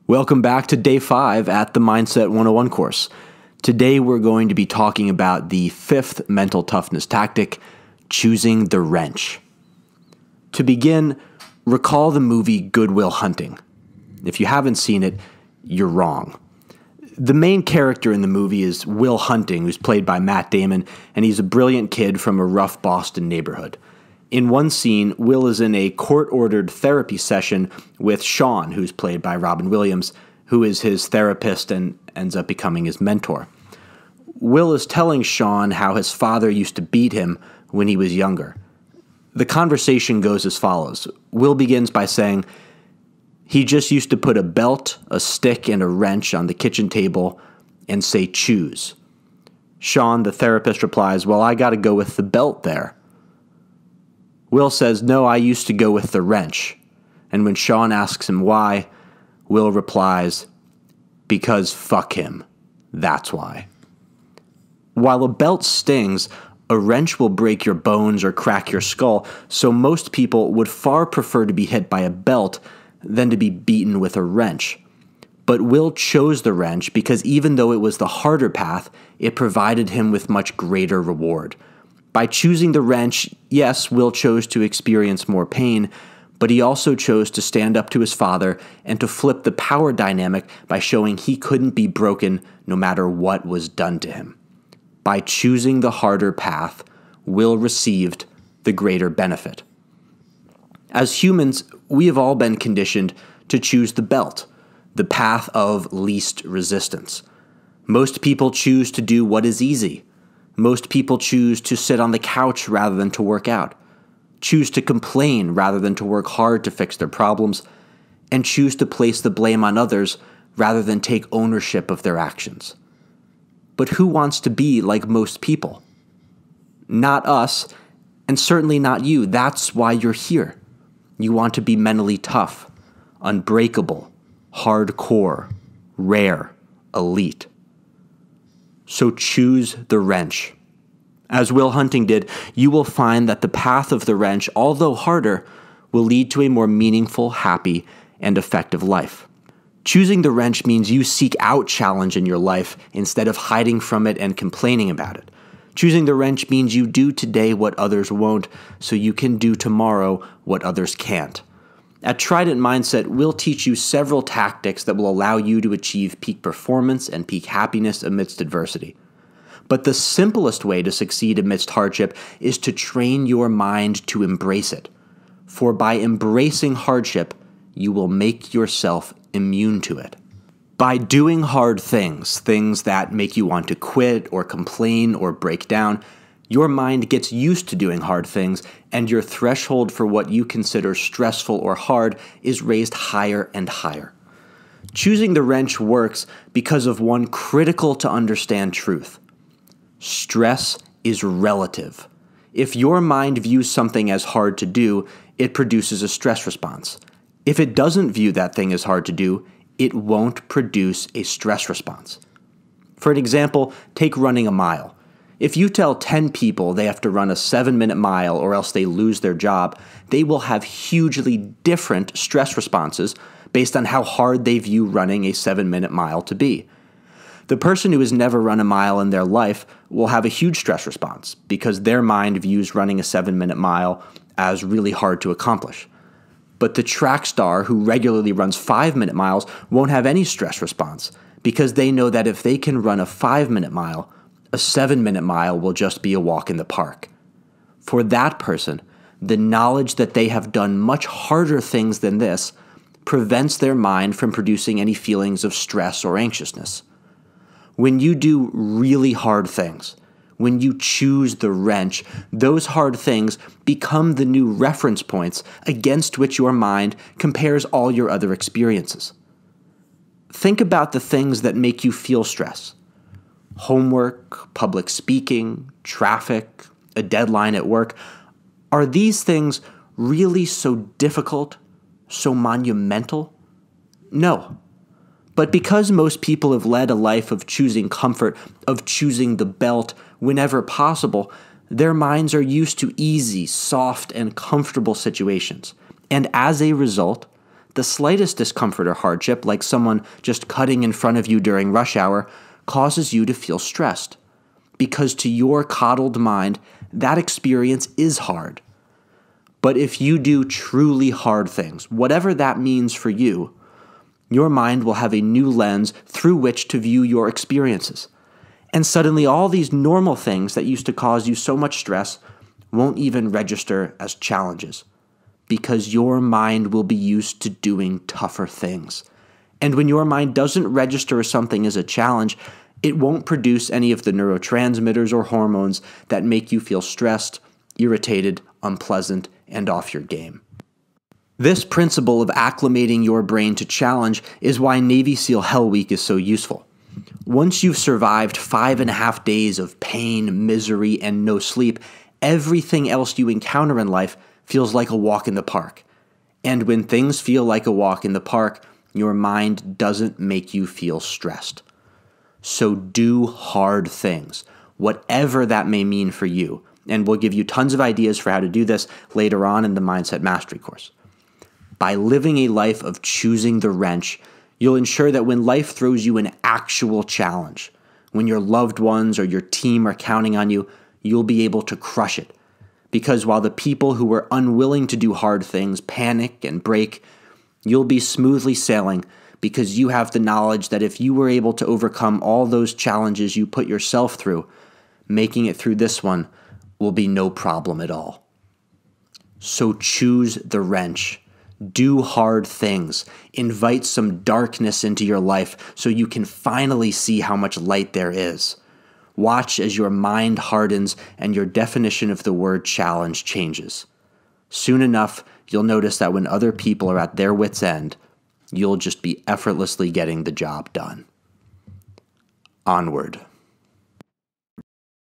Welcome back to day 5 at the Mindset 101 course. Today we're going to be talking about the 5th mental toughness tactic, choosing the wrench. To begin, recall the movie Good Will Hunting. If you haven't seen it, you're wrong. The main character in the movie is Will Hunting, who's played by Matt Damon, and he's a brilliant kid from a rough Boston neighborhood. In one scene, Will is in a court-ordered therapy session with Sean, who's played by Robin Williams, who is his therapist and ends up becoming his mentor. Will is telling Sean how his father used to beat him when he was younger. The conversation goes as follows. Will begins by saying, he just used to put a belt, a stick, and a wrench on the kitchen table and say, choose. Sean, the therapist, replies, well, I gotta go with the belt there. Will says, no, I used to go with the wrench. And when Sean asks him why, Will replies, because fuck him. That's why. While a belt stings, a wrench will break your bones or crack your skull, so most people would far prefer to be hit by a belt than to be beaten with a wrench. But Will chose the wrench because even though it was the harder path, it provided him with much greater reward. By choosing the wrench, yes, Will chose to experience more pain, but he also chose to stand up to his father and to flip the power dynamic by showing he couldn't be broken no matter what was done to him. By choosing the harder path, Will received the greater benefit. As humans, we have all been conditioned to choose the belt, the path of least resistance. Most people choose to do what is easy. Most people choose to sit on the couch rather than to work out, choose to complain rather than to work hard to fix their problems, and choose to place the blame on others rather than take ownership of their actions. But who wants to be like most people? Not us, and certainly not you. That's why you're here. You want to be mentally tough, unbreakable, hardcore, rare, elite. So choose the wrench. As Will Hunting did, you will find that the path of the wrench, although harder, will lead to a more meaningful, happy, and effective life. Choosing the wrench means you seek out challenge in your life instead of hiding from it and complaining about it. Choosing the wrench means you do today what others won't, so you can do tomorrow what others can't. At Trident Mindset, we'll teach you several tactics that will allow you to achieve peak performance and peak happiness amidst adversity. But the simplest way to succeed amidst hardship is to train your mind to embrace it. For by embracing hardship, you will make yourself immune to it. By doing hard things, things that make you want to quit or complain or break down, your mind gets used to doing hard things, and your threshold for what you consider stressful or hard is raised higher and higher. Choosing the wrench works because of one critical to understand truth. Stress is relative. If your mind views something as hard to do, it produces a stress response. If it doesn't view that thing as hard to do, it won't produce a stress response. For an example, take running a mile. If you tell 10 people they have to run a 7-minute mile or else they lose their job, they will have hugely different stress responses based on how hard they view running a 7-minute mile to be. The person who has never run a mile in their life will have a huge stress response because their mind views running a 7-minute mile as really hard to accomplish. But the track star who regularly runs 5-minute miles won't have any stress response because they know that if they can run a 5-minute mile, a 7-minute mile will just be a walk in the park. For that person, the knowledge that they have done much harder things than this prevents their mind from producing any feelings of stress or anxiousness. When you do really hard things, when you choose the wrench, those hard things become the new reference points against which your mind compares all your other experiences. Think about the things that make you feel stress. Homework, public speaking, traffic, a deadline at work. Are these things really so difficult, so monumental? No. But because most people have led a life of choosing comfort, of choosing the belt whenever possible, their minds are used to easy, soft, and comfortable situations. And as a result, The slightest discomfort or hardship, like someone just cutting in front of you during rush hour, causes you to feel stressed. Because to your coddled mind, that experience is hard. But if you do truly hard things, whatever that means for you, your mind will have a new lens through which to view your experiences. And suddenly all these normal things that used to cause you so much stress won't even register as challenges, because your mind will be used to doing tougher things. And when your mind doesn't register something as a challenge, it won't produce any of the neurotransmitters or hormones that make you feel stressed, irritated, unpleasant, and off your game. This principle of acclimating your brain to challenge is why Navy SEAL Hell Week is so useful. Once you've survived 5.5 days of pain, misery, and no sleep, everything else you encounter in life feels like a walk in the park. And when things feel like a walk in the park, your mind doesn't make you feel stressed. So do hard things, whatever that may mean for you. And we'll give you tons of ideas for how to do this later on in the Mindset Mastery course. By living a life of choosing the wrench, you'll ensure that when life throws you an actual challenge, when your loved ones or your team are counting on you, you'll be able to crush it. Because while the people who were unwilling to do hard things panic and break, you'll be smoothly sailing because you have the knowledge that if you were able to overcome all those challenges you put yourself through, making it through this one will be no problem at all. So choose the wrench. Do hard things. Invite some darkness into your life so you can finally see how much light there is. Watch as your mind hardens and your definition of the word challenge changes. Soon enough, you'll notice that when other people are at their wits' end, you'll just be effortlessly getting the job done. Onward.